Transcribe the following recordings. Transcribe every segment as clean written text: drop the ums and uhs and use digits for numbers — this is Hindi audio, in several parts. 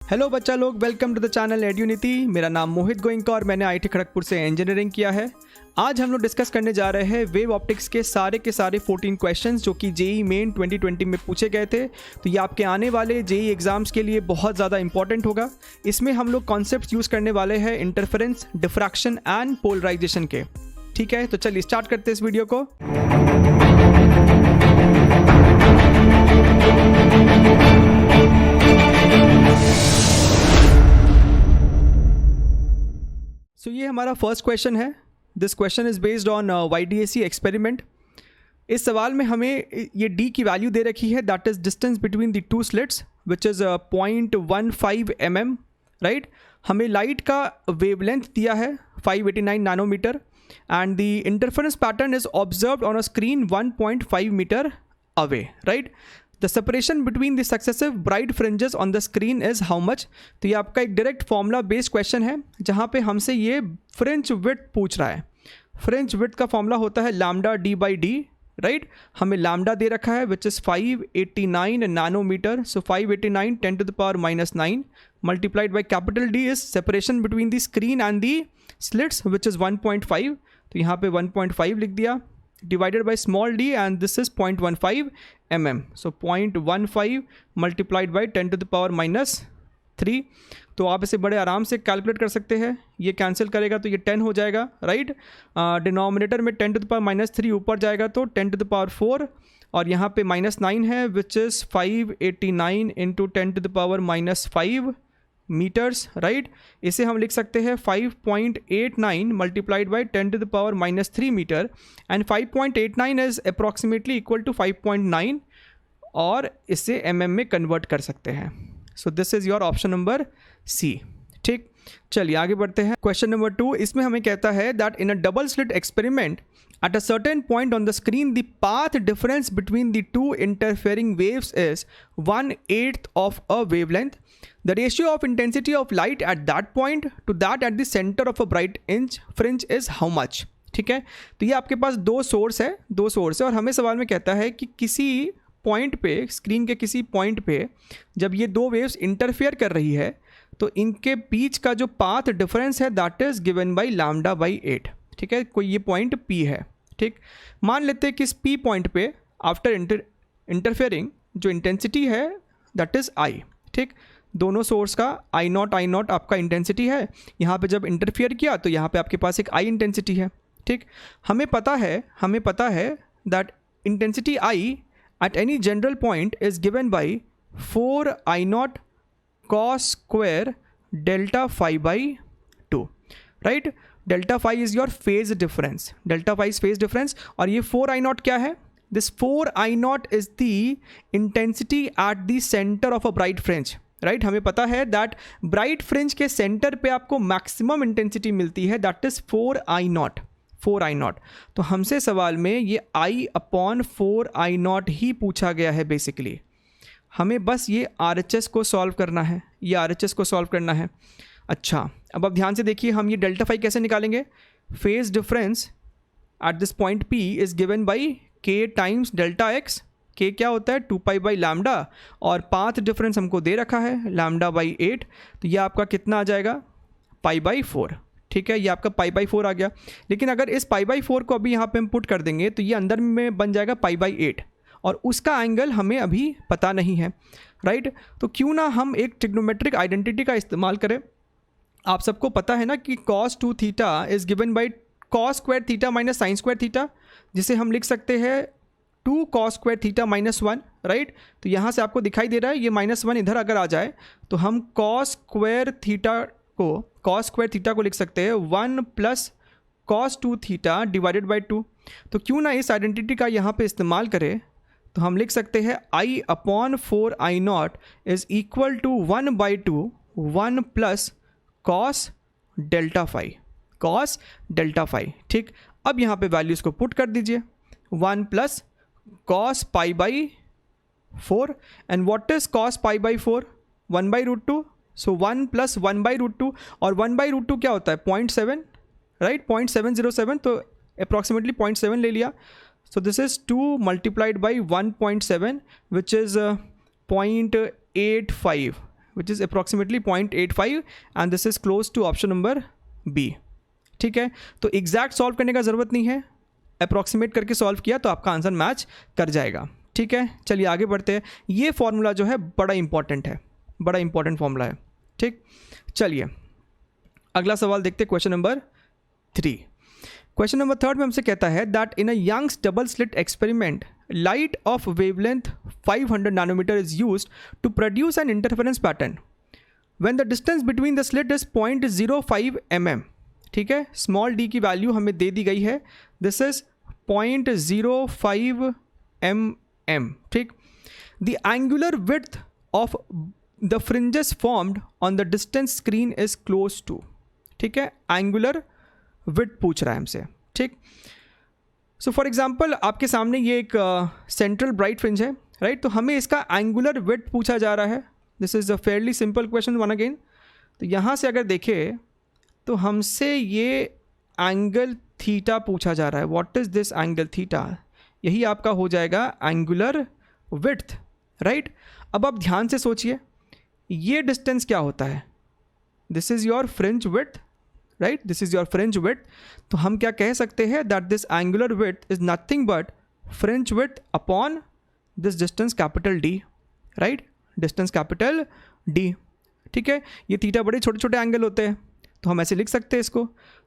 हेलो बच्चा लोग, वेलकम टू द चैनल एड्यूनिटी। मेरा नाम मोहित गोइंका और मैंने आईटी खड़गपुर से इंजीनियरिंग किया है। आज हम लोग डिस्कस करने जा रहे हैं वेव ऑप्टिक्स के सारे 14 क्वेश्चंस जो कि जेई मेन 2020 में पूछे गए थे। तो ये आपके आने वाले जेई एग्जाम्स के लिए बहुत ज़्यादा इंपॉर्टेंट होगा। इसमें हम लोग कॉन्सेप्ट्स यूज़ करने वाले हैं इंटरफेरेंस, डिफ्रैक्शन एंड पोलराइजेशन के। ठीक है, तो चलिए स्टार्ट करते हैं इस वीडियो को। सो ये हमारा फर्स्ट क्वेश्चन है। This question is based on YDAC experiment. इस सवाल में हमें ये D की वैल्यू दे रखी है, that is distance between the two slits which is 0.15 mm, right. हमें लाइट का वेवलेंथ दिया है 589 nanometre and the interference pattern is observed on a screen 1.5 metre away, right. The separation between the successive bright fringes on the screen is how much. तो ये आपका एक डायरेक्ट फॉर्मूला बेस्ड क्वेश्चन है जहाँ पे हमसे ये फ्रिंज विड्थ पूछ रहा है। फ्रिंज विड्थ का फॉर्मूला होता है लैम्डा d/d, राइट। हमें लैम्डा दे रखा है which is 589 nanometre. So 589 10⁻⁹ multiplied by capital D is separation between the screen and the slits which is 1.5। तो यहाँ पे 1.5 लिख दिया, divided by small d and this is 0.15 mm. So 0.15 multiplied by 10⁻⁻3। तो आप इसे बड़े आराम से कैलकुलेट कर सकते हैं। ये कैंसिल करेगा तो ये 10 हो जाएगा, राइट। डिनोमिनेटर में 10⁻⁻3 ऊपर जाएगा तो 10⁴, और यहाँ पे -9 है which is 589 into 10⁻⁻5 metres, right. इसे हम लिख सकते हैं 5.89 multiplied by 10⁻⁻3 metre and 5.89 is approximately equal to 5.9, और इसे mm में कन्वर्ट कर सकते हैं। So this is your option number C. ठीक, चलिए आगे बढ़ते हैं। क्वेश्चन नंबर 2, इसमें हमें कहता है that in a double slit experiment at a certain point on the screen the path difference between the two interfering waves is 1/8 of a wavelength. The ratio of intensity of light at that point to that at the center of a bright fringe is how much? ठीक है, तो ये आपके पास दो सोर्स है और हमें सवाल में कहता है कि किसी पॉइंट पे, स्क्रीन के किसी पॉइंट पे जब ये दो वेव्स इंटरफेयर कर रही है तो इनके बीच का जो पाथ डिफरेंस है दैट इज गिवन बाई λ/8। ठीक है, कोई ये पॉइंट P है। ठीक, मान लेते हैं कि इस P पॉइंट पे आफ्टर इंटरफेयरिंग जो इंटेंसिटी है दैट इज़ I। ठीक, दोनों सोर्स का I0 आपका इंटेंसिटी है। यहाँ पे जब इंटरफेयर किया तो यहाँ पे आपके पास एक I इंटेंसिटी है। ठीक, हमें पता है that intensity I at any general point is given by 4I0 cos square delta phi by 2, right. Delta phi is your phase difference, और ये 4I0 क्या है? This 4I0 is the intensity at the centre of a bright fringe, right. हमें पता है दैट ब्राइट फ्रिंज के सेंटर पे आपको मैक्सिमम इंटेंसिटी मिलती है, दैट इज़ 4I0। तो हमसे सवाल में ये I/4I0 ही पूछा गया है। बेसिकली हमें बस ये RHS को सॉल्व करना है, अच्छा, अब आप ध्यान से देखिए, हम ये डेल्टा फाई कैसे निकालेंगे? Phase difference at this point P is given by K times delta x। K क्या होता है? 2π/λ, और पाथ डिफरेंस हमको दे रखा है λ/8। तो ये आपका कितना आ जाएगा? π/4। ठीक है, ये आपका π/4 आ गया। लेकिन अगर इस π/4 को अभी यहाँ पे हम पुट कर देंगे तो ये अंदर में बन जाएगा π/8, और उसका एंगल हमें अभी पता नहीं है, राइट। तो क्यों ना हम एक ट्रिग्नोमेट्रिक आइडेंटिटी का इस्तेमाल करें। आप सबको पता है ना कि cos 2 theta is given by cos square theta minus sign square theta, जिसे हम लिख सकते हैं 2 cos स्क्वायर थीटा -1, राइट। तो यहाँ से आपको दिखाई दे रहा है ये -1 इधर अगर आ जाए तो हम cos स्क्वायर थीटा को लिख सकते हैं 1 + cos 2 थीटा डिवाइडेड बाई 2। तो क्यों ना इस आइडेंटिटी का यहाँ पे इस्तेमाल करें, तो हम लिख सकते हैं I/4I0 is equal to 1/2 1 + cos delta phi. ठीक, अब यहाँ पे वैल्यूज़ को पुट कर दीजिए, 1 + cos π/4 and what is cos π/4? 1/√2। So 1 + 1/√2, और 1/√2 क्या होता है? 0.7, राइट, 0.707, तो अप्रॉक्सीमेटली 0.7 ले लिया। So this is 2 multiplied by 1.7 which is 0.85, which is approximately 0.85 and this is close to option number B. ठीक है, तो एग्जैक्ट सॉल्व करने का ज़रूरत नहीं है, अप्रॉक्सीमेट करके सॉल्व किया तो आपका आंसर मैच कर जाएगा। ठीक है, चलिए आगे बढ़ते हैं। ये फॉर्मूला जो है बड़ा इंपॉर्टेंट है, बड़ा इंपॉर्टेंट फॉर्मूला है। ठीक, चलिए अगला सवाल देखते हैं, क्वेश्चन नंबर 3। क्वेश्चन नंबर 3 में हमसे कहता है that in a Young's double slit experiment light of wavelength 500 nanometre is used to produce an interference pattern when the distance between the slit is 0.05 mm। ठीक है, स्मॉल डी की वैल्यू हमें दे दी गई है, दिस इज 0.05 mm। ठीक, the angular width of the fringes formed on the distance screen is close to. ठीक है, एंगुलर विड्थ पूछ रहा है हमसे। ठीक, सो फॉर एग्जांपल आपके सामने ये एक सेंट्रल ब्राइट फ्रिंज है, राइट, तो हमें इसका एंगुलर विड्थ पूछा जा रहा है। This is a fairly simple question one again. तो यहाँ से अगर देखें तो हमसे ये एंगल थीटा पूछा जा रहा है। What is this angle theta? यही आपका हो जाएगा एंगुलर विड्थ, राइट। अब आप ध्यान से सोचिए, ये डिस्टेंस क्या होता है? This is your fringe width, right, this is your fringe width. तो हम क्या कह सकते हैं that this angular width is nothing but fringe width upon this distance capital D, right, distance capital D. ठीक है, ये थीटा बड़े छोटे छोटे एंगल होते हैं तो हम ऐसे लिख सकते हैं इसको।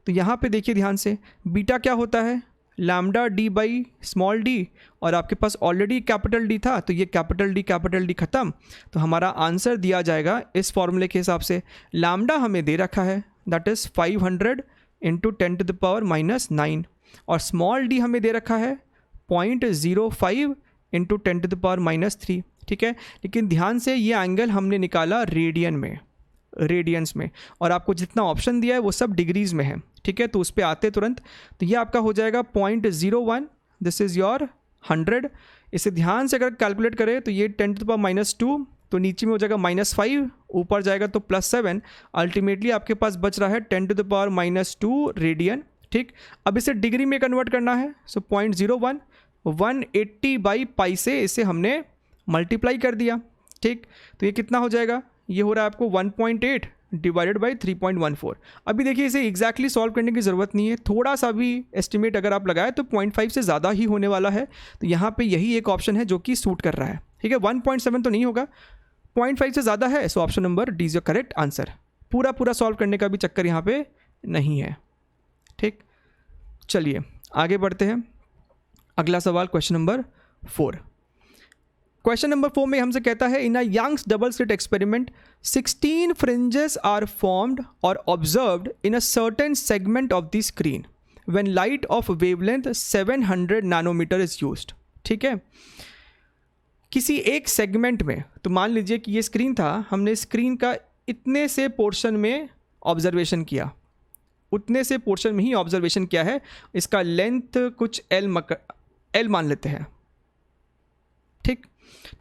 तो यहाँ पे देखिए ध्यान से, बीटा क्या होता है? Lambda D by small D, और आपके पास ऑलरेडी कैपिटल डी था तो ये कैपिटल डी खत्म। तो हमारा आंसर दिया जाएगा इस फॉर्मूले के हिसाब से। लैम्डा हमें दे रखा है दैट इज़ 500 इंटू 10⁻⁹ और स्मॉल डी हमें दे रखा है 0.05 इंटू 10⁻⁻3। ठीक है, लेकिन ध्यान से ये एंगल हमने निकाला रेडियंस में, और आपको जितना ऑप्शन दिया है वो सब डिग्रीज में है। ठीक है, तो उस पर आते तुरंत, तो ये आपका हो जाएगा 0.01, दिस इज़ योर 100। इसे ध्यान से अगर कैलकुलेट करें तो ये 10⁻⁻2, तो नीचे में हो जाएगा -5, ऊपर जाएगा तो +7, अल्टीमेटली आपके पास बच रहा है 10⁻⁻2 रेडियन। ठीक, अब इसे डिग्री में कन्वर्ट करना है, सो 0.01 180/π से इसे हमने मल्टीप्लाई कर दिया। ठीक, तो ये कितना हो जाएगा? ये हो रहा है आपको 1.8 डिवाइडेड बाई 3.14। अभी देखिए इसे एग्जैक्टली सॉल्व करने की ज़रूरत नहीं है, थोड़ा सा भी एस्टिमेट अगर आप लगाए तो 0.5 से ज़्यादा ही होने वाला है। तो यहाँ पे यही एक ऑप्शन है जो कि सूट कर रहा है। ठीक है, 1.7 तो नहीं होगा, 0.5 से ज़्यादा है, so option number D is your correct answer. पूरा सॉल्व करने का भी चक्कर यहाँ पे नहीं है। ठीक, चलिए आगे बढ़ते हैं। अगला सवाल क्वेश्चन नंबर 4। क्वेश्चन नंबर 4 में हमसे कहता है in a Young's double slit experiment 16 fringes are formed और observed in a certain segment of the screen when light of wavelength 700 nanometre is used. ठीक है, किसी एक सेगमेंट में, तो मान लीजिए कि ये स्क्रीन था, हमने स्क्रीन का इतने से पोर्शन में ऑब्जर्वेशन किया, उतने से पोर्शन में ही ऑब्जर्वेशन किया है। इसका लेंथ कुछ एल मान लेते हैं। ठीक,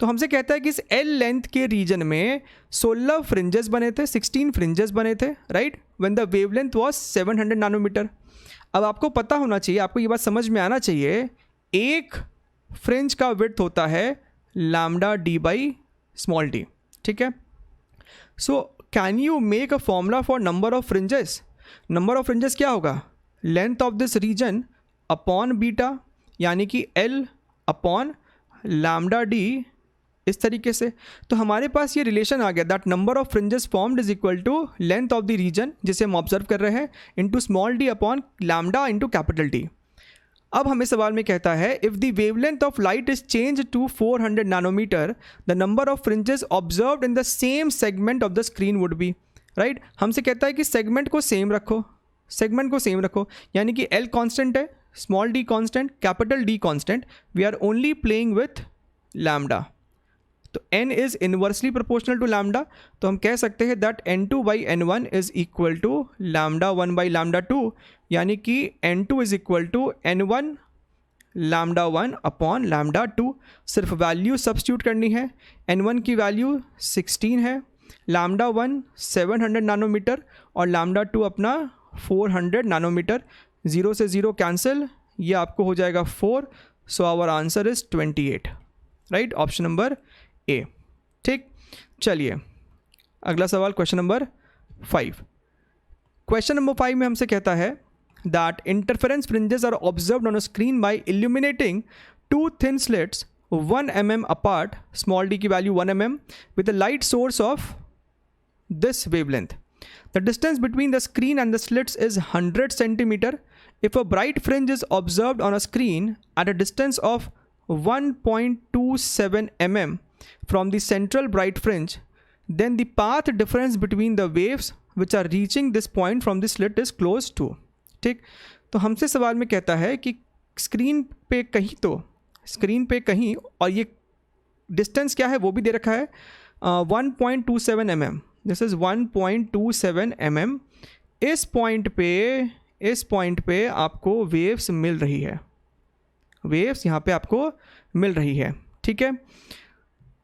तो हमसे कहता है कि इस एल लेंथ के रीजन में 16 फ्रिंजेस बने थे, 16 फ्रिंजेस बने थे, right, when the wavelength was 700 nanometre. अब आपको पता होना चाहिए, आपको ये बात समझ में आना चाहिए, एक फ्रिंज का विड्थ होता है lambda D by small D. ठीक है, so can you make a formula for number of fringes? Number of fringes क्या होगा? Length of this region upon beta, यानी कि एल अपॉन लैम्डा डी, इस तरीके से। तो हमारे पास ये रिलेशन आ गया that number of fringes formed is equal to length of the region, जिसे हम ऑब्जर्व कर रहे हैं, into small D upon lambda into capital D. अब हमें सवाल में कहता है if the wavelength of light is change to 400 nanometre the number of fringes observed in the same segment of the screen would be, right. हमसे कहता है कि सेगमेंट को सेम रखो, यानी कि एल कांस्टेंट है, small D constant, capital D constant, we are only playing with lambda. तो n is inversely proportional to lambda, तो हम कह सकते हैं that n2 by n1 is equal to lambda 1 by lambda 2, यानी कि n2 is equal to n1 lambda 1 upon lambda 2। सिर्फ वैल्यू सब्स्टिट्यूट करनी है, n1 की वैल्यू 16 है, लैम्डा 1 700 नैनोमीटर और लैम्डा 2 अपना 400 नैनोमीटर। 0 से 0 कैंसिल, ये आपको हो जाएगा 4, so our answer is 28, right, option number A. ठीक, चलिए अगला सवाल क्वेश्चन नंबर 5। क्वेश्चन नंबर 5 में हमसे कहता है that interference fringes are observed on a screen by illuminating two thin slits 1 mm apart, small d की value 1 mm, with a light source of this wavelength. The distance between the screen and the slits is 100 centimeter. If a bright fringe is observed on a screen at a distance of 1.27 mm from the central bright fringe, then the path difference between the waves which are reaching this point from the slit is close to. ठीक, तो हमसे सवाल में कहता है कि स्क्रीन पे कहीं और ये डिस्टेंस क्या है वो भी दे रखा है 1.27 mm. This is 1.27 mm. इस पॉइंट पे आपको वेव्स मिल रही है, वेव्स यहाँ पे आपको मिल रही है। ठीक है,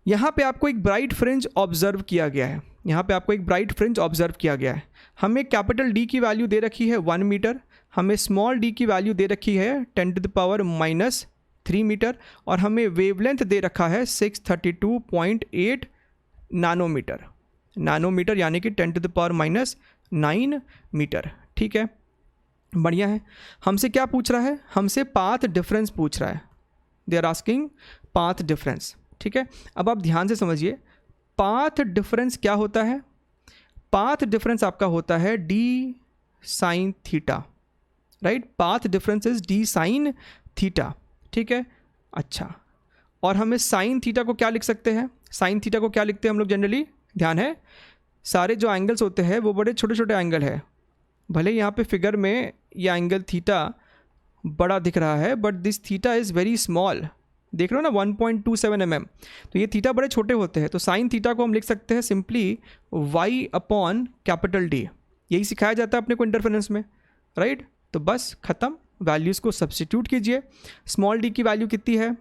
यहाँ पे आपको एक ब्राइट फ्रिंज ऑब्जर्व किया गया है, यहाँ पे आपको एक ब्राइट फ्रिंज ऑब्जर्व किया गया है। हमें कैपिटल डी की वैल्यू दे रखी है 1 मीटर, हमें स्मॉल डी की वैल्यू दे रखी है 10⁻³ मीटर, और हमें वेवलेंथ दे रखा है 632.8 नैनोमीटर, यानी कि 10⁻⁹ मीटर। ठीक है, बढ़िया है। हमसे क्या पूछ रहा है? हमसे पाथ डिफरेंस पूछ रहा है। They are asking path difference. ठीक है, अब आप ध्यान से समझिए, पाथ डिफरेंस क्या होता है? पाथ डिफरेंस आपका होता है D sine theta, right? Path difference is D sine theta. ठीक है, अच्छा, और हमें साइन थीटा को क्या लिख सकते हैं? साइन थीटा को क्या लिखते हैं हम लोग जनरली? ध्यान है, सारे जो एंगल्स होते हैं वो बड़े छोटे छोटे एंगल है। भले यहाँ पे फिगर में ये एंगल थीटा बड़ा दिख रहा है, but this theta is very small. देख रहे हो ना, 1.27 mm, तो ये थीटा बड़े छोटे होते हैं। तो साइन थीटा को हम लिख सकते हैं सिंपली y/D। यही सिखाया जाता है अपने को इंटरफेरेंस में, राइट? तो बस ख़त्म, वैल्यूज़ को सब्स्टिट्यूट कीजिए। स्मॉल d की वैल्यू कितनी है?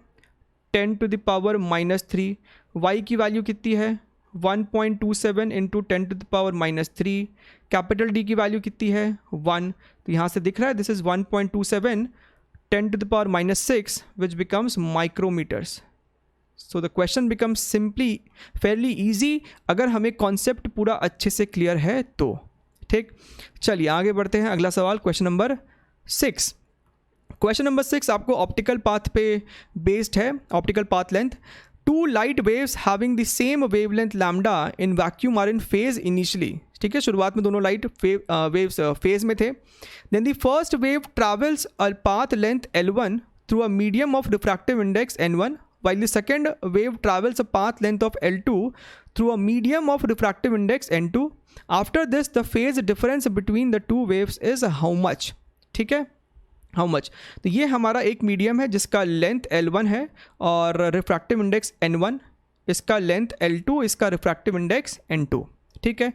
10⁻³ y की वैल्यू कितनी है? 1.27 × 10⁻³ कैपिटल D की वैल्यू कितनी है? 1। तो यहाँ से दिख रहा है this is 1.27 10⁻⁶, which becomes micrometres. So the question becomes simply Fairlie easy अगर हमें कॉन्सेप्ट पूरा अच्छे से क्लियर है तो। ठीक, चलिए आगे बढ़ते हैं। अगला सवाल क्वेश्चन नंबर 6। क्वेश्चन नंबर 6 आपको ऑप्टिकल पाथ पे बेस्ड है, optical path length. Two light waves having the same wavelength lambda in vacuum are in phase initially. ठीक है, शुरुआत में दोनों लाइट वेव्स फेज में थे। Then the first wave travels a path length L1 through a medium of refractive index N1, while the second wave travels a path length of L2 through a medium of refractive index N2. After this, the phase difference between the two waves is how much? ठीक है, हाउ मच? तो ये हमारा एक मीडियम है जिसका लेंथ L1 है और रिफ्रैक्टिव इंडेक्स N1, इसका लेंथ L2, इसका रिफ्रैक्टिव इंडेक्स N2। ठीक है,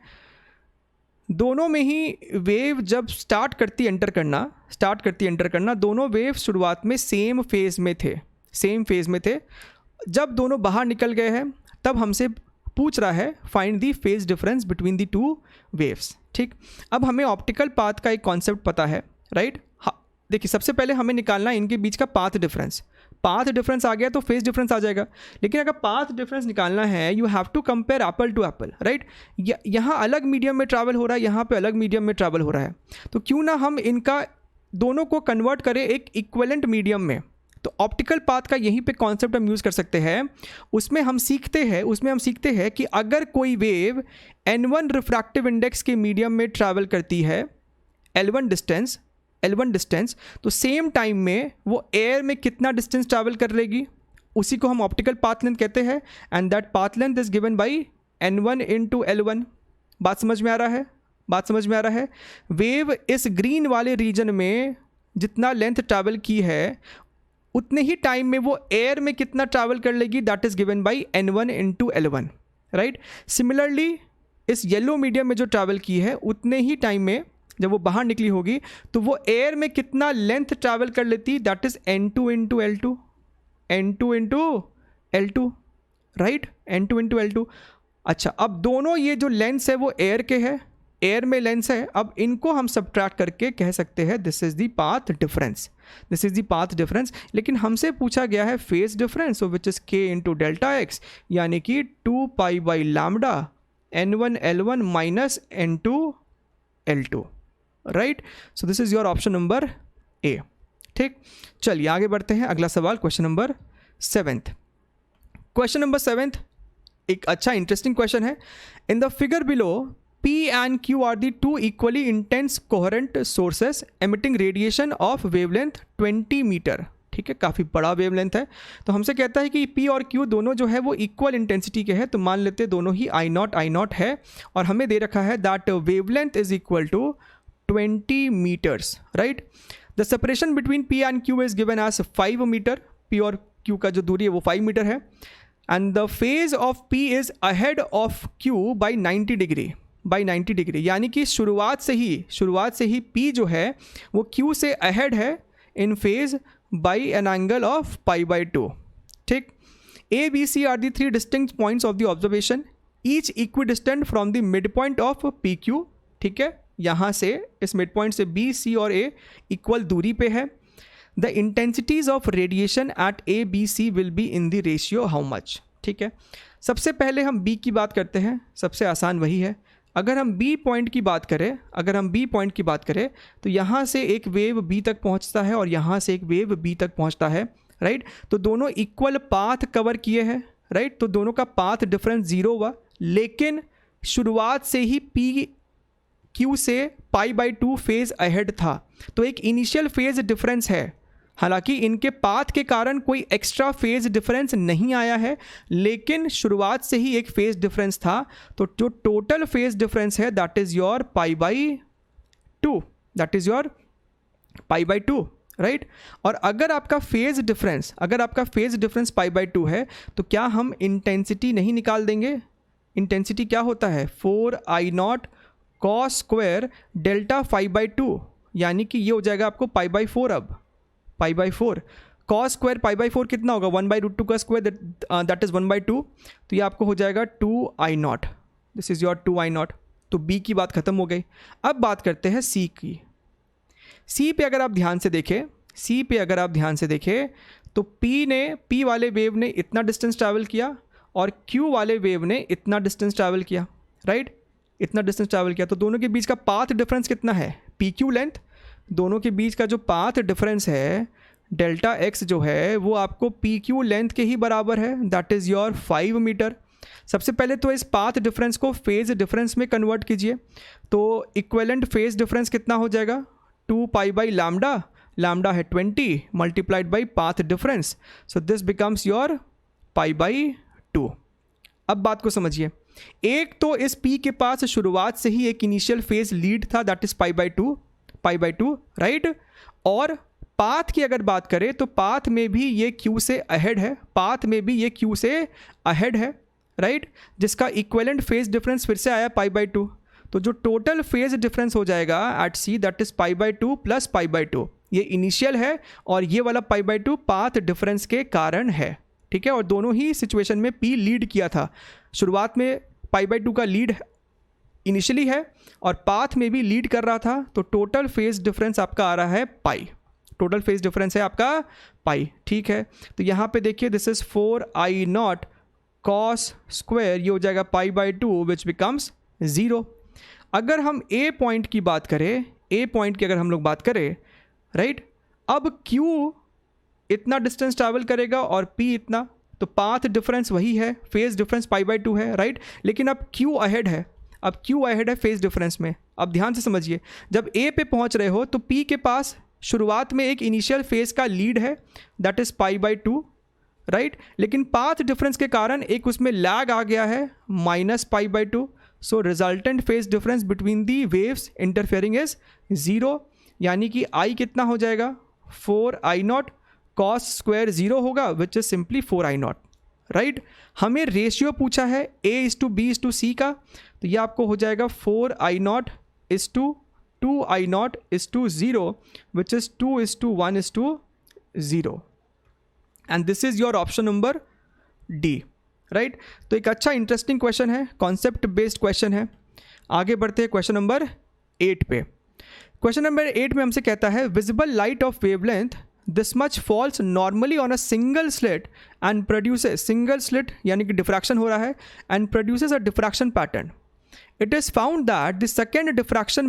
दोनों में ही वेव जब स्टार्ट करती एंटर करना, दोनों वेव शुरुआत में सेम फेज़ में थे। जब दोनों बाहर निकल गए हैं तब हमसे पूछ रहा है find the phase difference between the two waves. ठीक, अब हमें ऑप्टिकल पाथ का एक कॉन्सेप्ट पता है, राइट? देखिए, सबसे पहले हमें निकालना है इनके बीच का पाथ डिफरेंस। पाथ डिफरेंस आ गया तो फेज डिफरेंस आ जाएगा, लेकिन अगर पाथ डिफरेंस निकालना है you have to compare apple to apple, right? यहाँ अलग मीडियम में ट्रैवल हो रहा है, यहाँ पे अलग मीडियम में ट्रैवल हो रहा है, तो क्यों ना हम इनका दोनों को कन्वर्ट करें एक इक्विवेलेंट मीडियम में। तो ऑप्टिकल पाथ का यहीं पे कॉन्सेप्ट हम यूज़ कर सकते हैं। उसमें हम सीखते हैं कि अगर कोई वेव N1 रिफ्रैक्टिव इंडेक्स के मीडियम में ट्रैवल करती है L1 डिस्टेंस, तो सेम टाइम में वो एयर में कितना डिस्टेंस ट्रैवल कर लेगी, उसी को हम ऑप्टिकल पाथ लेंथ कहते हैं। And that path length is given bye N1 × L1। बात समझ में आ रहा है? वेव इस ग्रीन वाले रीजन में जितना लेंथ ट्रैवल की है उतने ही टाइम में वो एयर में कितना ट्रैवल कर लेगी, that is given bye N1 × L1, right? Similarly इस येलो मीडियम में जो ट्रैवल की है उतने ही टाइम में जब वो बाहर निकली होगी तो वो एयर में कितना लेंथ ट्रैवल कर लेती, that is N2 × L2, right? N2 × L2। अच्छा, अब दोनों ये जो लेंस है वो एयर के है, एयर में लेंस है। अब इनको हम सबट्रैक्ट करके कह सकते हैं this is the path difference. लेकिन हमसे पूछा गया है phase difference, which is k × Δx, यानी कि 2π/λ N1 L1 minus N2 L2, right. So this is your option number A. ठीक, चलिए आगे बढ़ते हैं. अगला सवाल क्वेश्चन नंबर 7. क्वेश्चन नंबर 7 एक अच्छा इंटरेस्टिंग क्वेश्चन है. In the figure below P and Q are the two equally intense coherent sources emitting radiation of wavelength 20 metre. ठीक है, काफ़ी बड़ा वेवलेंथ है. तो हमसे कहता है कि P और Q दोनों जो है वो इक्वल इंटेंसिटी के हैं. तो मान लेते हैं दोनों ही I नॉट है और हमें दे रखा है that wavelength is equal to 20 metres, right. The separation between P and Q is given as 5 metre. P और Q का जो दूरी है वो 5 मीटर है. And the phase of P is ahead of Q by 90 degree. यानी कि शुरुआत से ही P जो है वो Q से अहेड है in phase by an angle of π/2. ठीक, A, B, C are the 3 distinct points of the observation, each equidistant from the mid point of PQ. ठीक है, यहाँ से इस मिड पॉइंट से B, C और A इक्वल दूरी पे है. The intensities of radiation at A, B, C will be in the ratio how much. ठीक है, सबसे पहले हम B की बात करते हैं. सबसे आसान वही है. अगर हम B पॉइंट की बात करें तो यहाँ से एक वेव B तक पहुँचता है और यहाँ से एक वेव B तक पहुँचता है, राइट. तो दोनों इक्वल पाथ कवर किए हैं, राइट. तो दोनों का पाथ डिफरेंस 0 हुआ. लेकिन शुरुआत से ही P Q से π/2 फेज अहेड था. तो एक इनिशियल फेज डिफरेंस है. हालांकि इनके पाथ के कारण कोई एक्स्ट्रा फेज डिफरेंस नहीं आया है, लेकिन शुरुआत से ही एक फेज डिफरेंस था. तो जो टोटल फेज डिफरेंस है दैट इज योर π/2, राइट. और अगर आपका फेज डिफरेंस π/2 है तो क्या हम इंटेंसिटी नहीं निकाल देंगे. इंटेंसिटी क्या होता है 4I0 cos स्क्वायर डेल्टा π/2, यानी कि ये हो जाएगा आपको π/4. अब π/4 cos स्क्वायर π/4 कितना होगा 1/√2 का स्क्वायर, दैट इज 1/2. तो ये आपको हो जाएगा 2I0. This is your 2I0. तो B की बात खत्म हो गई. अब बात करते हैं C की. C पे अगर आप ध्यान से देखें तो P वाले वेव ने इतना डिस्टेंस ट्रैवल किया और Q वाले वेव ने इतना डिस्टेंस ट्रैवल किया, राइट. इतना डिस्टेंस ट्रैवल किया. तो दोनों के बीच का पाथ डिफरेंस कितना है PQ लेंथ. दोनों के बीच का जो पाथ डिफरेंस है डेल्टा x जो है वो आपको PQ लेंथ के ही बराबर है, दैट इज़ योर 5 मीटर. सबसे पहले तो इस पाथ डिफरेंस को फेज डिफरेंस में कन्वर्ट कीजिए. तो इक्विवेलेंट फेज डिफरेंस कितना हो जाएगा 2π/λ. लैम्डा है 20 multiplied by path difference. So this becomes your π/2. अब बात को समझिए. एक तो इस P के पास शुरुआत से ही एक इनिशियल फेज लीड था, दैट इज π/2, राइट. और पाथ की अगर बात करें तो पाथ में भी ये Q से अहेड है, राइट. जिसका इक्विवेलेंट फेज डिफरेंस फिर से आया π/2. तो जो टोटल फेज डिफरेंस हो जाएगा at C that is π/2 plus π/2. ये इनिशियल है और ये वाला π/2 पाथ डिफरेंस के कारण है. ठीक है, और दोनों ही सिचुएशन में P लीड किया था. शुरुआत में π/2 का लीड इनिशियली है और पाथ में भी लीड कर रहा था. तो टोटल फेज डिफरेंस आपका आ रहा है पाई. ठीक है, तो यहाँ पे देखिए this is 4I0 cos square, ये हो जाएगा π/2 विच बिकम्स 0. अगर हम A पॉइंट की अगर हम लोग बात करें, राइट. अब Q इतना डिस्टेंस ट्रैवल करेगा और P इतना, तो पाथ डिफरेंस वही है, फेज डिफरेंस π/2 है, राइट. लेकिन अब Q अहेड है फेज डिफरेंस में. अब ध्यान से समझिए, जब A पे पहुंच रहे हो तो P के पास शुरुआत में एक इनिशियल फेज का लीड है, दैट इज π/2, राइट. लेकिन पाथ डिफरेंस के कारण एक उसमें लैग आ गया है -π/2. So resultant phase difference between the waves interfering is 0, यानी कि I कितना हो जाएगा 4I0 cos स्क्वायर 0 होगा which is simply 4I0, right. हमें रेशियो पूछा है A:B:C का, तो ये आपको हो जाएगा 4I0:2I0:0 which is 2:1:0, and this is your option number D, right. तो एक अच्छा इंटरेस्टिंग क्वेश्चन है, कॉन्सेप्ट बेस्ड क्वेश्चन है. आगे बढ़ते हैं क्वेश्चन नंबर 8 पे. क्वेश्चन नंबर 8 में हमसे कहता है visible light of wavelength this much falls normally on a single slit and produces, single slit यानी कि डिफ्रैक्शन हो रहा है, and produces a diffraction pattern. It is found that the second diffraction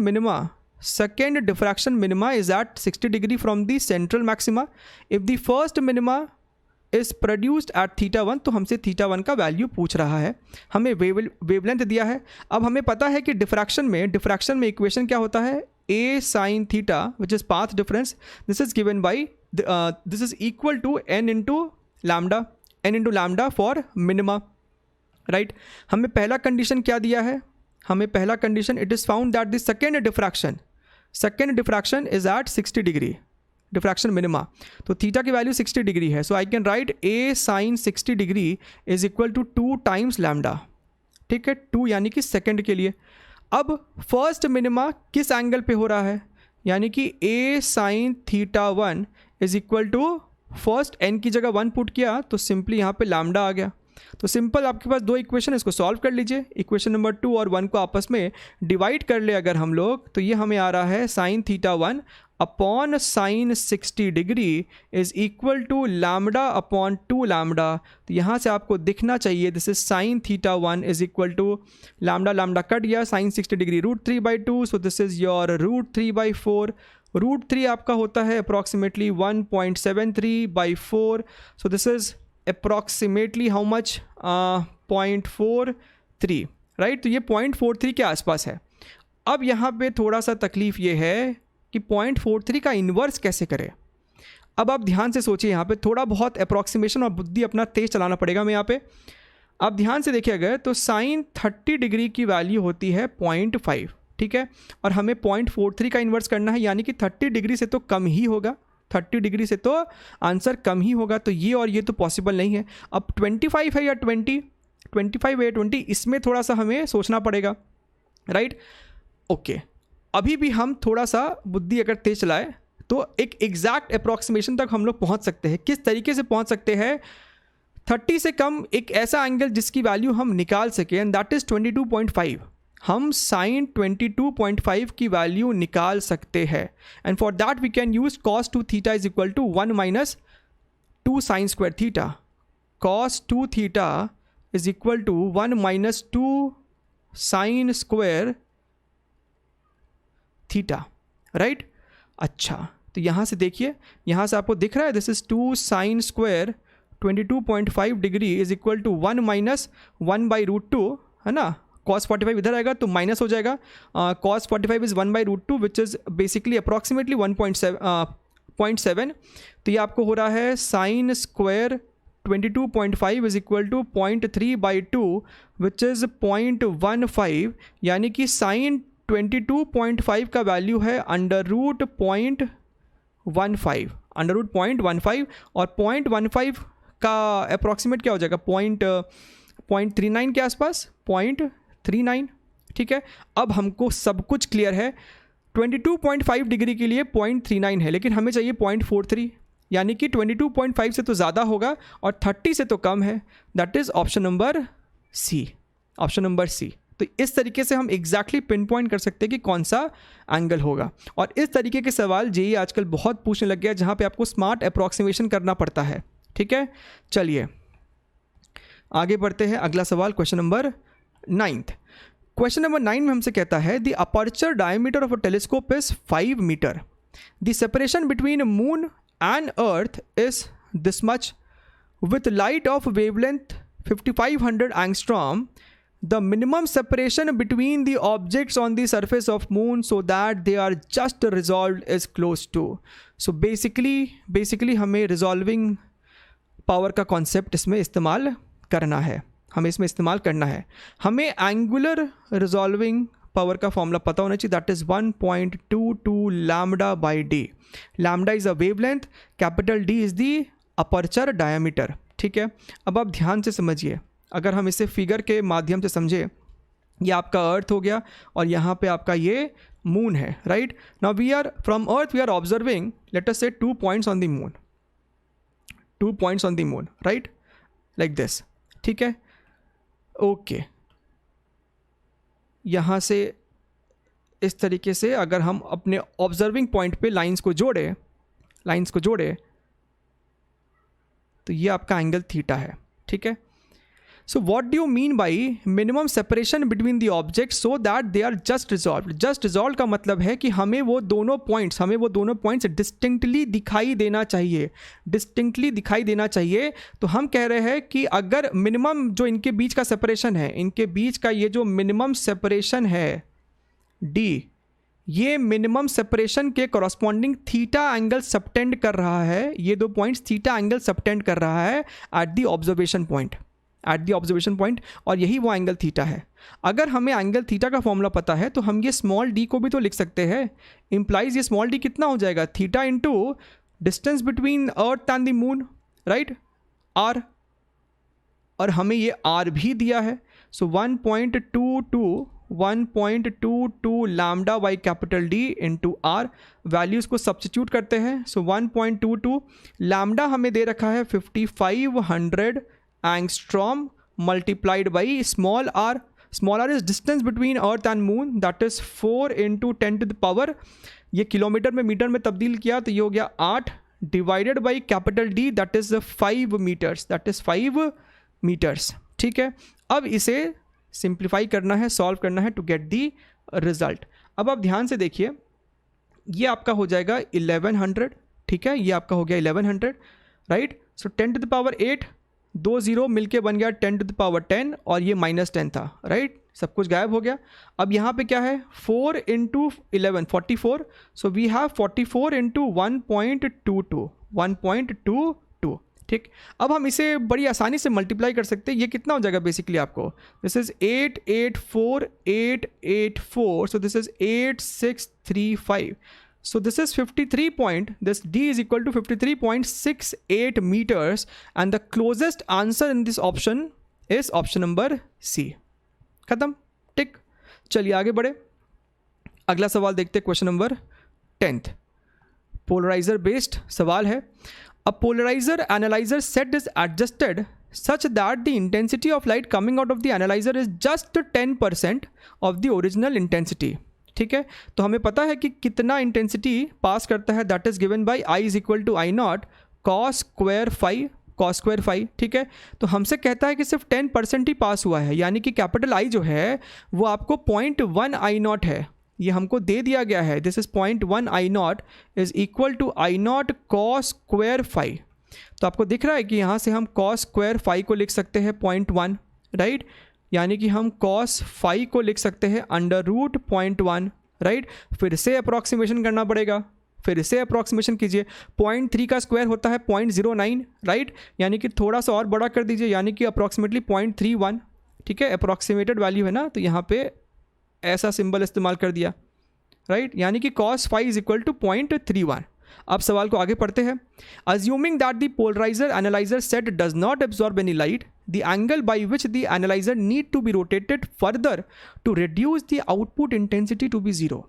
minima is at 60 degree from the central maxima. If the first minima is produced at θ1, तो हमसे θ1 का वैल्यू पूछ रहा है, हमें वेवलेंथ दिया है. अब हमें पता है कि डिफ्रैक्शन में इक्वेशन क्या होता है, a sin theta which is path difference, this is given by this is equal to n into lambda for minima, right? हमें पहला कंडीशन क्या दिया है, हमें पहला condition it is found that the second diffraction is at 60 degree, diffraction minima. तो थीटा की वैल्यू 60 डिग्री है. So I can write a sin 60 degree is equal to 2 times lambda. ठीक है, 2 यानी कि सेकंड के लिए. अब फर्स्ट मिनिमा किस एंगल पे हो रहा है, यानी कि a sin θ1 is equal to first n की जगह 1 पुट किया तो सिंपली यहाँ पे लैम्डा आ गया. तो सिंपल आपके पास दो इक्वेशन, इसको सॉल्व कर लीजिए. इक्वेशन नंबर 2 और 1 को आपस में डिवाइड कर ले अगर हम लोग, तो ये हमें आ रहा है sin θ1 upon sin 60 degree is equal to lambda upon 2 lambda. तो यहाँ से आपको दिखना चाहिए this is sin θ1 is equal to lambda cut गया, sin 60 degree √3/2. So this is your √3/4. √3 आपका होता है approximately 1.73/4. So this is approximately how much, 0.43, right. तो ये 0.43 के आसपास है. अब यहाँ पे थोड़ा सा तकलीफ ये है कि 0.43 का इन्वर्स कैसे करें. अब आप ध्यान से सोचिए, यहाँ पे थोड़ा बहुत अप्रॉक्सीमेशन और बुद्धि अपना तेज चलाना पड़ेगा हमें यहाँ पे. आप ध्यान से देखिए अगर, तो साइन 30 डिग्री की वैल्यू होती है 0.5, ठीक है, और हमें 0.43 का इन्वर्स करना है, यानी कि 30 डिग्री से तो कम ही होगा, 30 डिग्री से तो आंसर कम ही होगा. तो ये और ये तो पॉसिबल नहीं है. अब 25 है या 20, इसमें थोड़ा सा हमें सोचना पड़ेगा, राइट. ओके, अभी भी हम थोड़ा सा बुद्धि अगर तेज चलाए तो एक एग्जैक्ट अप्रॉक्सीमेशन तक हम लोग पहुंच सकते हैं. किस तरीके से पहुंच सकते हैं, 30 से कम एक ऐसा एंगल जिसकी वैल्यू हम निकाल सकें, एंड दैट इज़ 22.5. हम साइन 22.5 की वैल्यू निकाल सकते हैं, and for that we can use cos 2 theta is equal to 1 minus 2 sine square theta. cos 2 theta is equal to 1 minus 2 sine square theta, right. अच्छा, तो यहाँ से देखिए, यहाँ से आपको दिख रहा है this is 2 sine square 22.5 degree is equal to 1 minus 1/√2, है ना. cos 45 इधर आएगा तो माइनस हो जाएगा. cos 45 is 1/√2 which is basically approximately 1.7. तो ये आपको हो रहा है sine square 22.5 is equal to 0.3/2 which is 0.15, यानी कि साइन 22.5 का वैल्यू है √0.15, और 0.15 का अप्रॉक्सीमेट क्या हो जाएगा, 0.39 के आसपास, 0.39, ठीक है. अब हमको सब कुछ क्लियर है. 22.5 डिग्री के लिए 0.39 है, लेकिन हमें चाहिए 0.43, यानी कि 22.5 से तो ज़्यादा होगा और 30 से तो कम है. That is option number C. तो इस तरीके से हम एग्जैक्टली पिन पॉइंट कर सकते हैं कि कौन सा एंगल होगा. और इस तरीके के सवाल जेईई आजकल बहुत पूछने लग गया, जहाँ पे आपको स्मार्ट अप्रॉक्सीमेशन करना पड़ता है, ठीक है. चलिए आगे बढ़ते हैं. अगला सवाल क्वेश्चन नंबर 9. क्वेश्चन नंबर 9 में हमसे कहता है the aperture diameter of a telescope is 5 metre. The separation between moon and earth is this much. With light of wavelength 5500 angstrom, the minimum separation between the objects on the surface of moon so that they are just resolved is close to. So basically हमें resolving power का concept इसमें इस्तेमाल करना है, हमें angular resolving power का फॉर्मूला पता होना चाहिए. that is 1.22 λ/d. lambda is a wavelength, capital D is the aperture diameter, ठीक है. अब आप ध्यान से समझिए, अगर हम इसे फिगर के माध्यम से समझे, ये आपका अर्थ हो गया और यहाँ पे आपका ये मून है, right. Now we are from earth we are observing let us say 2 points on the moon, right, like this, ठीक है. ओके, यहाँ से इस तरीके से अगर हम अपने ऑब्जर्विंग पॉइंट पे लाइंस को जोड़े तो ये आपका एंगल थीटा है, ठीक है. So what do you mean by minimum separation between the object so that they are just resolve? Just resolve का मतलब है कि हमें वो दोनों पॉइंट्स डिस्टिंक्टली दिखाई देना चाहिए, डिस्टिंक्टली दिखाई देना चाहिए। तो हम कह रहे हैं कि अगर मिनिमम जो इनके बीच का सेपरेशन है, इनके बीच का ये जो मिनिमम सेपरेशन है d, ये मिनिमम सेपरेशन के कॉरस्पॉन्डिंग थीटा एंगल सबटेंड कर रहा है, ये दो पॉइंट्स थीटा एंगल सबटेंड कर रहा है एट द ऑब्जर्वेशन पॉइंट, और यही वो एंगल थीटा है। अगर हमें एंगल थीटा का फॉर्मूला पता है तो हम ये स्मॉल d को भी तो लिख सकते हैं। इम्प्लाइज ये स्मॉल d कितना हो जाएगा? Theta into distance between earth and the moon, right, r, और हमें ये r भी दिया है। So 1.22 lambda by capital D into R, values को सब्स्टिट्यूट करते हैं। सो 1.22 लैम्डा हमें दे रखा है 5500 angstrom multiplied by small r is distance between earth and moon, that is 4 into 10 to the power, ये किलोमीटर में मीटर में तब्दील किया तो ये हो गया 8 divided by capital D, that is 5 metres. ठीक है, अब इसे सिंप्लीफाई करना है, सॉल्व करना है टू गेट दी रिजल्ट। अब आप ध्यान से देखिए, ये आपका हो जाएगा 1100, ठीक है, ये आपका हो गया 1100, right. So 10 to the power 8, 2 0 मिलके बन गया 10 टू द पावर 10, और ये -10 था, राइट, सब कुछ गायब हो गया। अब यहाँ पे क्या है? 4 into 11 44, so we have 44 into 1.22, ठीक। अब हम इसे बड़ी आसानी से मल्टीप्लाई कर सकते हैं। ये कितना हो जाएगा बेसिकली आपको? This is 884, so this is 8635, so this is 53 this d is equal to 53.68 meters, and the closest answer in this option is option number C। खत्म, टिक। चलिए आगे बढ़े, अगला सवाल देखते हैं, question number 10th, polariser based सवाल है। A polarizer analyzer set is adjusted such that the intensity of light coming out of the analyzer is just 10% of the original intensity। ठीक है, तो हमें पता है कि कितना इंटेंसिटी पास करता है, that is given by I is equal to I0 cos square phi, ठीक है। तो हमसे कहता है कि सिर्फ 10% ही पास हुआ है, यानी कि कैपिटल I जो है वो आपको 0.1 I0 है, ये हमको दे दिया गया है। This is 0.1 I0 is equal to I0 cos square phi। तो आपको दिख रहा है कि यहाँ से हम cos square phi को लिख सकते हैं 0.1, राइट, यानी कि हम cos phi को लिख सकते हैं √0.1, राइट। फिर से अप्रॉक्सीमेशन करना पड़ेगा, फिर से अप्रॉक्सीमेशन कीजिए। 0.3 का स्क्वायर होता है 0.09, राइट, यानी कि थोड़ा सा और बड़ा कर दीजिए, यानी कि अप्रॉक्सीमेटली 0.31, ठीक है, अप्रॉक्सीमेटेड वैल्यू है ना, तो यहाँ पे ऐसा सिंबल इस्तेमाल कर दिया, राइट, यानी कि cos phi is equal to 0.31। अब सवाल को आगे पढ़ते हैं। Assuming that the polariser analyser set does not absorb any light, the angle by which the analyser need to be rotated further to reduce the output intensity to be 0।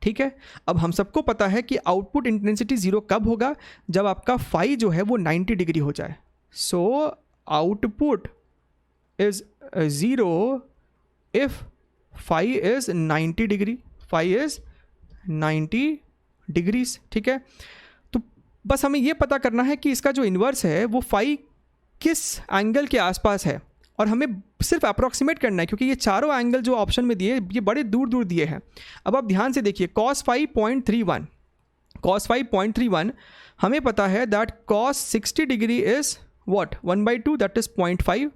ठीक है, अब हम सबको पता है कि आउटपुट इंटेंसिटी 0 कब होगा? जब आपका phi जो है वो 90 डिग्री हो जाए। So output is 0 if phi is 90 degree, phi is 90 degrees, ठीक है। तो बस हमें ये पता करना है कि इसका जो इन्वर्स है वो phi किस एंगल के आसपास है, और हमें सिर्फ अप्रॉक्सीमेट करना है, क्योंकि ये चारों एंगल जो ऑप्शन में दिए ये बड़े दूर दूर दिए हैं। अब आप ध्यान से देखिए, cos phi 0.31, हमें पता है that cos 60 degree is what 1/2, that is 0.5,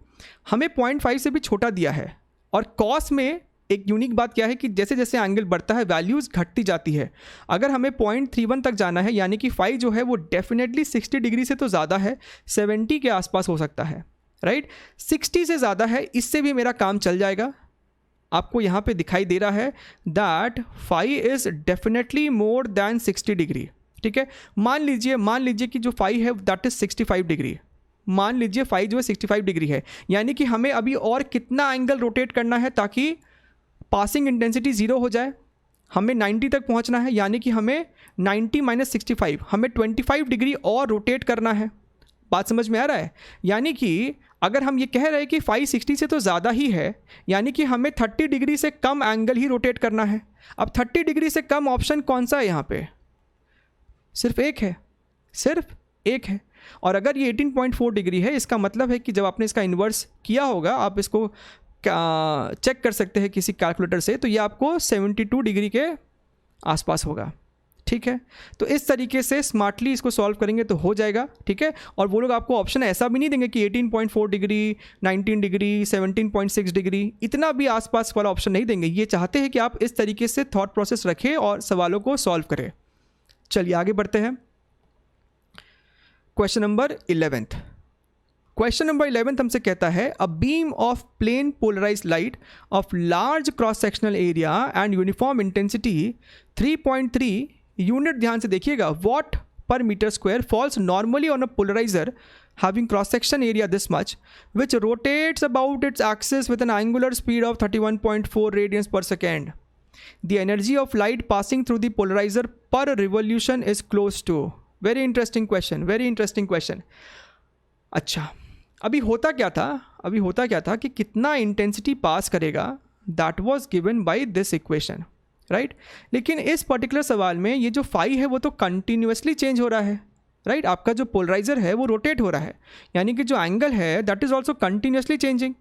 हमें 0.5 से भी छोटा दिया है। और cos में एक यूनिक बात क्या है कि जैसे जैसे एंगल बढ़ता है वैल्यूज़ घटती जाती है। अगर हमें 0.31 तक जाना है, यानी कि phi जो है वो डेफिनेटली 60 डिग्री से तो ज़्यादा है, 70 के आसपास हो सकता है, राइट। 60 से ज़्यादा है, इससे भी मेरा काम चल जाएगा। आपको यहाँ पे दिखाई दे रहा है that phi is definitely more than 60 degree, ठीक है। मान लीजिए कि जो phi है दैट इज़ 65 डिग्री, मान लीजिए phi जो है 65 डिग्री है, यानी कि हमें अभी और कितना एंगल रोटेट करना है ताकि पासिंग इंटेंसिटी 0 हो जाए? हमें 90 तक पहुंचना है, यानी कि हमें 90 - 65, हमें 25 डिग्री और रोटेट करना है। बात समझ में आ रहा है? यानी कि अगर हम ये कह रहे हैं कि phi 60 से तो ज़्यादा ही है, यानी कि हमें 30 डिग्री से कम एंगल ही रोटेट करना है। अब 30 डिग्री से कम ऑप्शन कौन सा है यहाँ पे? सिर्फ एक है, और अगर ये 18.4 डिग्री है, इसका मतलब है कि जब आपने इसका इन्वर्स किया होगा, आप इसको चेक कर सकते हैं किसी कैलकुलेटर से, तो ये आपको 72 डिग्री के आसपास होगा। ठीक है, तो इस तरीके से स्मार्टली इसको सॉल्व करेंगे तो हो जाएगा। ठीक है, और वो लोग आपको ऑप्शन ऐसा भी नहीं देंगे कि 18.4 डिग्री, 19 डिग्री, 17.6 डिग्री, इतना भी आसपास वाला ऑप्शन नहीं देंगे। ये चाहते हैं कि आप इस तरीके से थॉट प्रोसेस रखें और सवालों को सॉल्व करें। चलिए आगे बढ़ते हैं। Question number 11। क्वेश्चन नंबर 11 हमसे कहता है a beam of plane polarised light of large cross sectional area and uniform intensity 3.3 unit, ध्यान से देखिएगा, वॉट पर metre square falls normally on a polariser having cross section area this much, which rotates about its axis with an angular speed of 31.4 radians per second. The energy of light passing through the polarizer per revolution is close to. Very interesting question, very interesting question. अच्छा, अभी होता क्या था कि कितना इंटेंसिटी पास करेगा, that was given by this equation, right. लेकिन इस पर्टिकुलर सवाल में ये जो फाई है वो तो कंटिन्यूसली चेंज हो रहा है, राइट। आपका जो पोलराइजर है वो रोटेट हो रहा है, यानी कि जो एंगल है that is also continuously changing.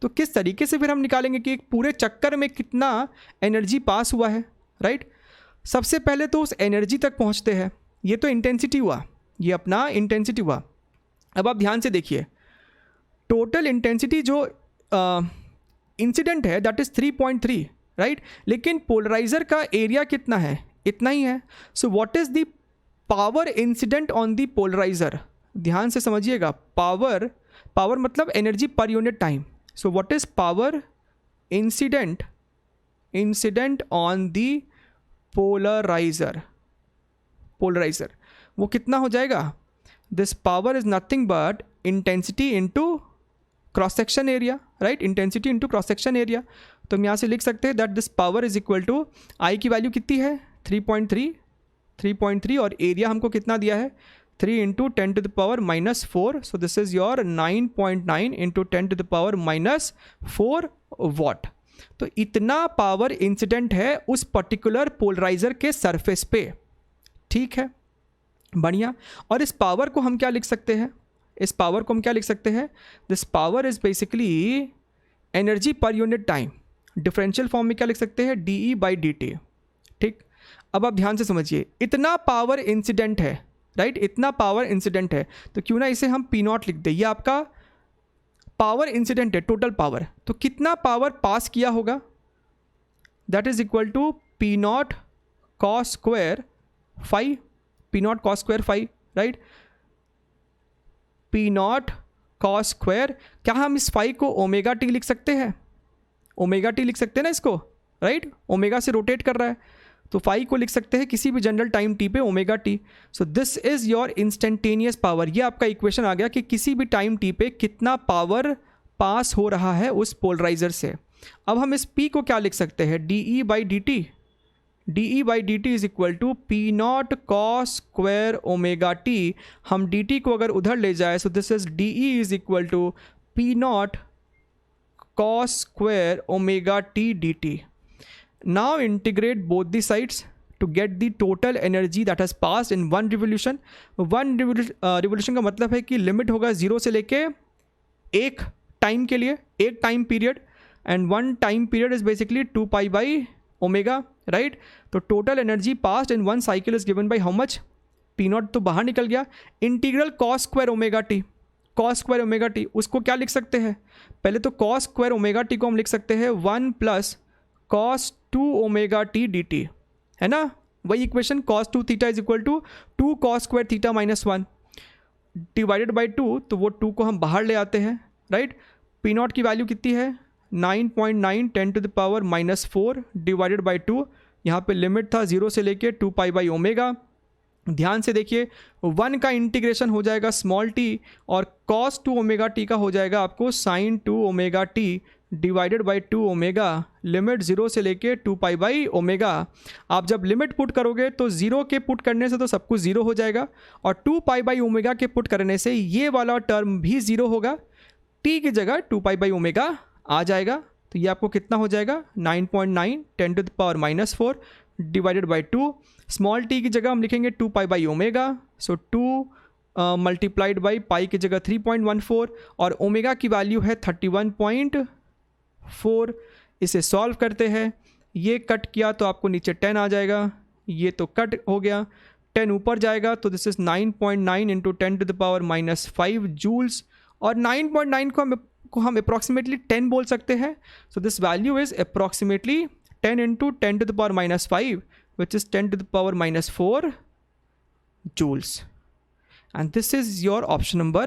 तो किस तरीके से फिर हम निकालेंगे कि एक पूरे चक्कर में कितना एनर्जी पास हुआ है, राइट। सबसे पहले तो उस एनर्जी तक पहुँचते हैं। ये तो इंटेंसिटी हुआ, ये अपना इंटेंसिटी हुआ। अब आप ध्यान से देखिए, टोटल इंटेंसिटी जो इंसिडेंट है दैट इज़ 3.3, राइट। लेकिन पोलराइजर का एरिया कितना है, इतना ही है। So what is the power incident on the polariser, ध्यान से समझिएगा। पावर मतलब एनर्जी पर unit time. So what is power incident on the polariser वो कितना हो जाएगा? This power is nothing but intensity into cross section area, right. Intensity into cross section area. तो हम यहाँ से लिख सकते हैं that this power is equal to, I की वैल्यू कितनी है 3.3 और एरिया हमको कितना दिया है 3 into 10 to the power -4। So this is your 9.9 into 10 to the power -4 watt. तो इतना पावर इंसिडेंट है उस पर्टिकुलर पोलराइजर के सरफेस पे, ठीक है, बढ़िया। और इस पावर को हम क्या लिख सकते हैं, this power is basically energy पर यूनिट टाइम। डिफरेंशियल फॉर्म में क्या लिख सकते हैं, dE/dt, ठीक। अब आप ध्यान से समझिए, इतना पावर इंसिडेंट है, राइट, इतना पावर इंसिडेंट है, तो क्यों ना इसे हम P0 लिख दें। ये आपका पावर इंसिडेंट है, टोटल पावर। तो कितना पावर पास किया होगा, that is equal to P0 cos square phi, P0 cos square phi, right. P0 cos square, क्या हम इस फाई को ओमेगा टी लिख सकते हैं? ओमेगा टी लिख सकते हैं ना इसको, राइट। ओमेगा से रोटेट कर रहा है, तो फाई को लिख सकते हैं किसी भी जनरल टाइम टी पे omega T. So this is your instantaneous power. ये आपका इक्वेशन आ गया कि किसी भी टाइम टी पे कितना पावर पास हो रहा है उस पोलराइजर से। अब हम इस P को क्या लिख सकते हैं, dE/dt। dE/dt is equal to P0 cos square omega T. हम dt को अगर उधर ले जाए, so this is dE is equal to P0 cos square omega T dt. Now integrate both the sides to get the total energy that has passed in one revolution. revolution का मतलब है कि लिमिट होगा 0 से लेके एक टाइम के लिए, एक time period, and one time period is basically 2π/ω, right. तो total energy passed in one cycle is given by how much, P0 तो बाहर निकल गया। Integral cos square omega t, उसको क्या लिख सकते हैं, पहले तो cos स्क्वायर ओमेगा टी को हम लिख सकते हैं 1 + cos 2ωt dt, है ना, वही equation. cos 2 theta is equal to 2 cos square theta -1 divided by 2, तो वो 2 को हम बाहर ले आते हैं, राइट। P0 की वैल्यू कितनी है 9.9 10 to the power -4 divided by 2। यहाँ पे लिमिट था 0 से लेके 2π/ω। ध्यान से देखिए, 1 का इंटीग्रेशन हो जाएगा स्मॉल t, और cos 2ωt का हो जाएगा आपको sin 2ωt divided by 2ω। Limit 0 से लेके 2π/ω। आप जब लिमिट पुट करोगे तो 0 के पुट करने से तो सब कुछ 0 हो जाएगा, और 2π/ω के पुट करने से ये वाला टर्म भी 0 होगा, t की जगह 2π/ω आ जाएगा। तो ये आपको कितना हो जाएगा 9.9 10 to the power -4 divided by 2। Small t की जगह हम लिखेंगे 2π/ω, सो 2 मल्टीप्लाइड बाई पाई की जगह 3.14 और ओमेगा की वैल्यू है 31.4। इसे सॉल्व करते हैं, ये कट किया तो आपको नीचे 10 आ जाएगा, ये तो कट हो गया, 10 ऊपर जाएगा तो दिस इज़ 9.9 इंटू 10⁻⁻5 जूल्स, और 9.9 को हम अप्रॉक्सीमेटली 10 बोल सकते हैं। So this value is approximately 10 into 10⁻⁵ which is 10⁻⁴ joules, and this is your option number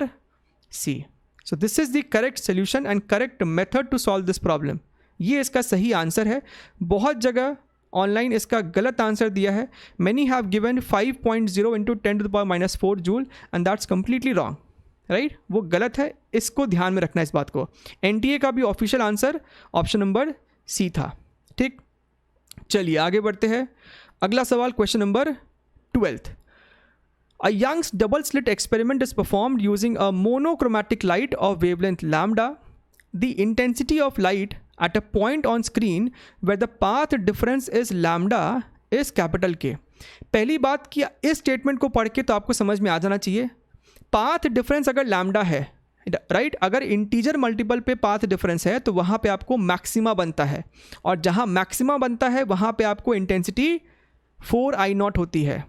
C. So this is the correct solution and correct method to solve this problem. ये इसका सही आंसर है। बहुत जगह ऑनलाइन इसका गलत आंसर दिया है। Many have given 5.0 into 10⁻⁴ joule and that's completely wrong, right? वो गलत है, इसको ध्यान में रखना इस बात को। NTA का भी official answer option number C था। ठीक, चलिए आगे बढ़ते हैं। अगला सवाल, question number 12th. A Young's double slit experiment is performed using a monochromatic light of wavelength lambda. The intensity of light at a point on screen where the path difference is lambda is capital K. पहली बात कि इस स्टेटमेंट को पढ़ के तो आपको समझ में आ जाना चाहिए, पाथ डिफरेंस अगर लैम्डा है, राइट, अगर इंटीजर मल्टीपल पे पाथ डिफरेंस है तो वहाँ पे आपको मैक्सिमा बनता है, और जहाँ मैक्सिमा बनता है वहाँ पे आपको इंटेंसिटी 4I0 होती है,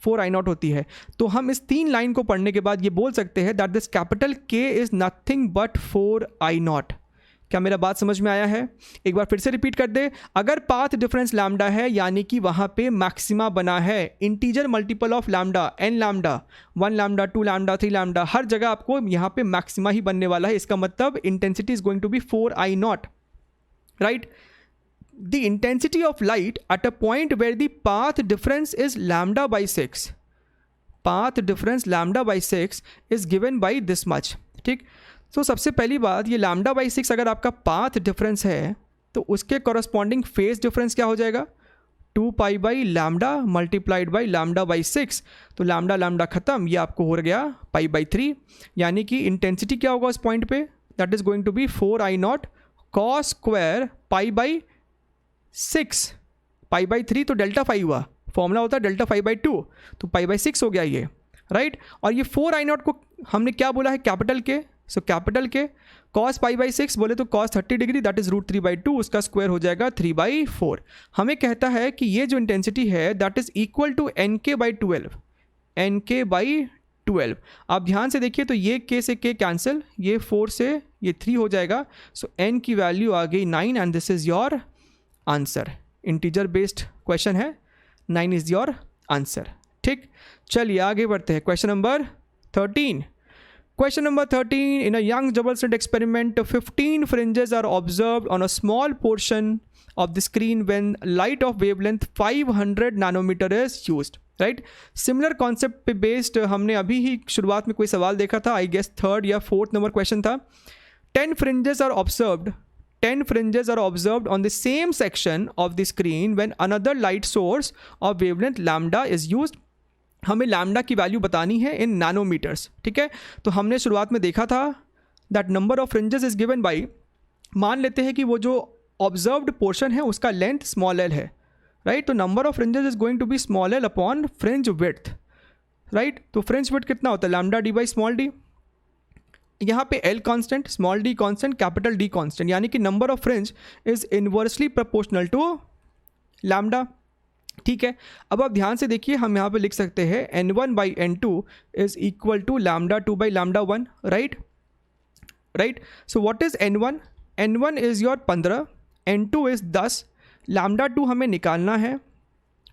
4I0 होती है। तो हम इस 3 लाइन को पढ़ने के बाद ये बोल सकते हैं that this capital K is nothing but 4I0। क्या मेरा बात समझ में आया है? एक बार फिर से रिपीट कर दे, अगर पाथ डिफरेंस लैम्डा है यानी कि वहाँ पे मैक्सिमा बना है, integer multiple of lambda, n lambda, 1 lambda, 2 lambda, 3 lambda, हर जगह आपको यहाँ पे मैक्सिमा ही बनने वाला है। इसका मतलब intensity is going to be 4I0, right? The intensity of light at a point where the path difference is lambda by 6, path difference lambda by 6 is given by this much. ठीक, तो सबसे पहली बात, ये लैम्डा बाई 6 अगर आपका पाथ डिफरेंस है तो उसके कॉरस्पॉन्डिंग फेज डिफरेंस क्या हो जाएगा? 2 pi by lambda multiplied by lambda by 6। तो लैम्डा लैम्डा खत्म, ये आपको हो गया पाई बाई 3, यानी कि इंटेंसिटी क्या होगा उस पॉइंट पे? That is going to be 4I0 cos square pi by 6, pi by 3 तो डेल्टा 5 हुआ, फॉर्मूला होता है डेल्टा 5/2, तो पाई बाई 6 हो गया ये, राइट? और ये 4I0 को हमने क्या बोला है? कैपिटल के। सो कैपिटल के कॉस पाई बाई 6 बोले तो कॉस 30 डिग्री, दैट इज √3/2, उसका स्क्वायर हो जाएगा 3/4। हमें कहता है कि ये जो इंटेंसिटी है that is equal to NK/12, NK/12। आप ध्यान से देखिए तो ये K से K कैंसिल, ये 4 से ये 3 हो जाएगा, सो N की वैल्यू आ गई 9 and this is your answer. Integer based question है, 9 इज योर आंसर। ठीक, चलिए आगे बढ़ते हैं। Question number 13। Question number 13. In a Young's double slit experiment, 15 fringes are observed on a small portion of the screen when light of wavelength 500 nanometer is used. Right? Similar concept पे based हमने अभी ही शुरुआत में कोई सवाल देखा था, I guess 3rd या 4th नंबर क्वेश्चन था। 10 fringes are observed. 10 fringes are observed on the same section of the screen when another light source of wavelength lambda is used. हमें लैम्डा की वैल्यू बतानी है इन नैनोमीटर्स। ठीक है, तो हमने शुरुआत में देखा था that number of fringes is given bye, मान लेते हैं कि वो जो ऑब्जर्व्ड पोर्शन है उसका लेंथ स्मॉल एल है, राइट? तो number of fringes is going to be small L upon fringe width, right? तो फ्रिंज विड्थ कितना होता है? Lambda D by small D. यहाँ पे L constant, small D constant, capital D constant, यानी कि number of fringe is inversely proportional to lambda. ठीक है, अब आप ध्यान से देखिए, हम यहाँ पे लिख सकते हैं N1/N2 is equal to lambda 2/λ1, right? Right, so what is N1? N1 is your 15, N2 is 10, lambda 2 हमें निकालना है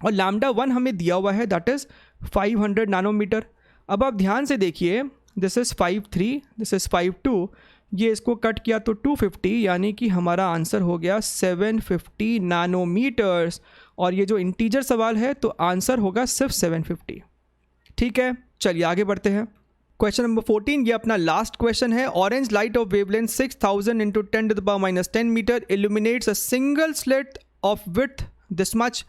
और लैम्डा 1 हमें दिया हुआ है दैट इज 500 नैनोमीटर। अब आप ध्यान से देखिए, दिस इज 5.3, दिस इज 5.2, ये इसको कट किया तो 250, यानी कि हमारा आंसर हो गया 750 नैनोमीटर्स। और ये जो इंटीजर सवाल है तो आंसर होगा सिर्फ 750। ठीक है, चलिए आगे बढ़ते हैं। क्वेश्चन नंबर 14, ये अपना लास्ट क्वेश्चन है। Orange light of wavelength 6000 into 10⁻⁻10 metre illuminates a single slit of width this much.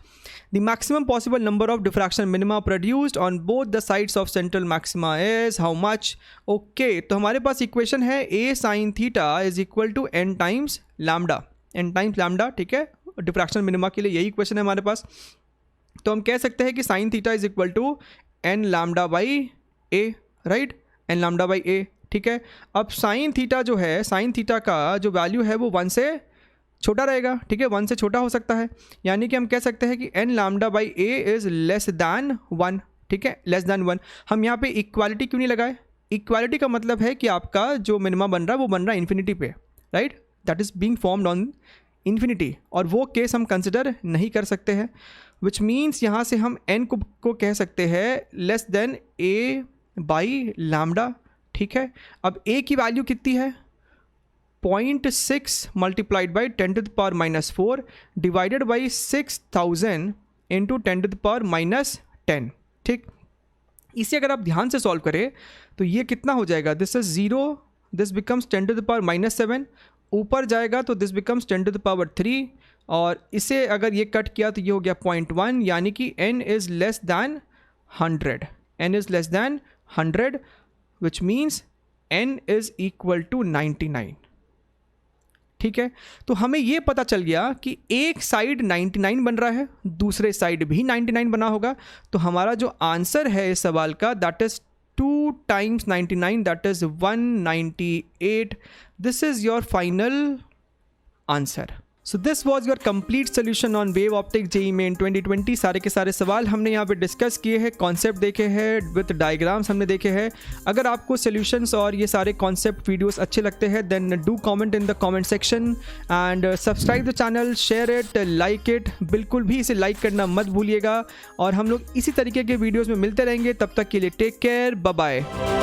The maximum possible number of diffraction minima produced on both the sides of central maxima is how much? Okay, तो हमारे पास इक्वेशन है a sin theta is equal to n times lambda, n times lambda। ठीक है, डिफ्रैक्शन मिनिमा के लिए यही इक्वेशन है हमारे पास। तो हम कह सकते हैं कि sin theta is equal to n lambda by a, right, n lambda by a, ठीक है। अब साइन थीटा जो है, साइन थीटा का जो वैल्यू है वो 1 से छोटा रहेगा, ठीक है, 1 से छोटा हो सकता है, यानी कि हम कह सकते हैं कि n lambda by a is less than 1, ठीक है, लेस दैन 1। हम यहाँ पे इक्वालिटी क्यों नहीं लगाए? इक्वालिटी का मतलब है कि आपका जो मिनिमा बन रहा है वो बन रहा है इन्फिनिटी पे, right, that is being formed on infinity, और वो केस हम कंसिडर नहीं कर सकते हैं, विच मीन्स यहाँ से हम n को कह सकते हैं less than a by lambda, ठीक है। अब a की वैल्यू कितनी है? 0.6 multiplied by 10⁻⁻4 divided by 6000 into 10⁻⁻10, ठीक। इसे अगर आप ध्यान से सॉल्व करें तो ये कितना हो जाएगा? दिस इज 0, दिस बिकम्स 10⁻⁻7, ऊपर जाएगा तो दिस बिकम्स 10⁻3, और इसे अगर ये कट किया तो ये हो गया 0.1, यानी कि n is less than 100, n is less than 100, which means n is equal to 99, ठीक है। तो हमें ये पता चल गया कि एक साइड 99 बन रहा है, दूसरे साइड भी 99 बना होगा, तो हमारा जो आंसर है इस सवाल का that is 2 times 99, that is 198. This is your final answer. So this was your complete solution on Wave Optics JEE Main 2020. सारे के सारे सवाल हमने यहाँ पे डिस्कस किए हैं, कॉन्सेप्ट देखे हैं, विद डायग्राम्स हमने देखे हैं। अगर आपको सॉल्यूशंस और ये सारे कॉन्सेप्ट वीडियोस अच्छे लगते हैं then do comment in the comment section and subscribe the channel, share it, like it, बिल्कुल भी इसे लाइक करना मत भूलिएगा। और हम लोग इसी तरीके के वीडियोज़ में मिलते रहेंगे, तब तक के लिए टेक केयर, बाय बाय।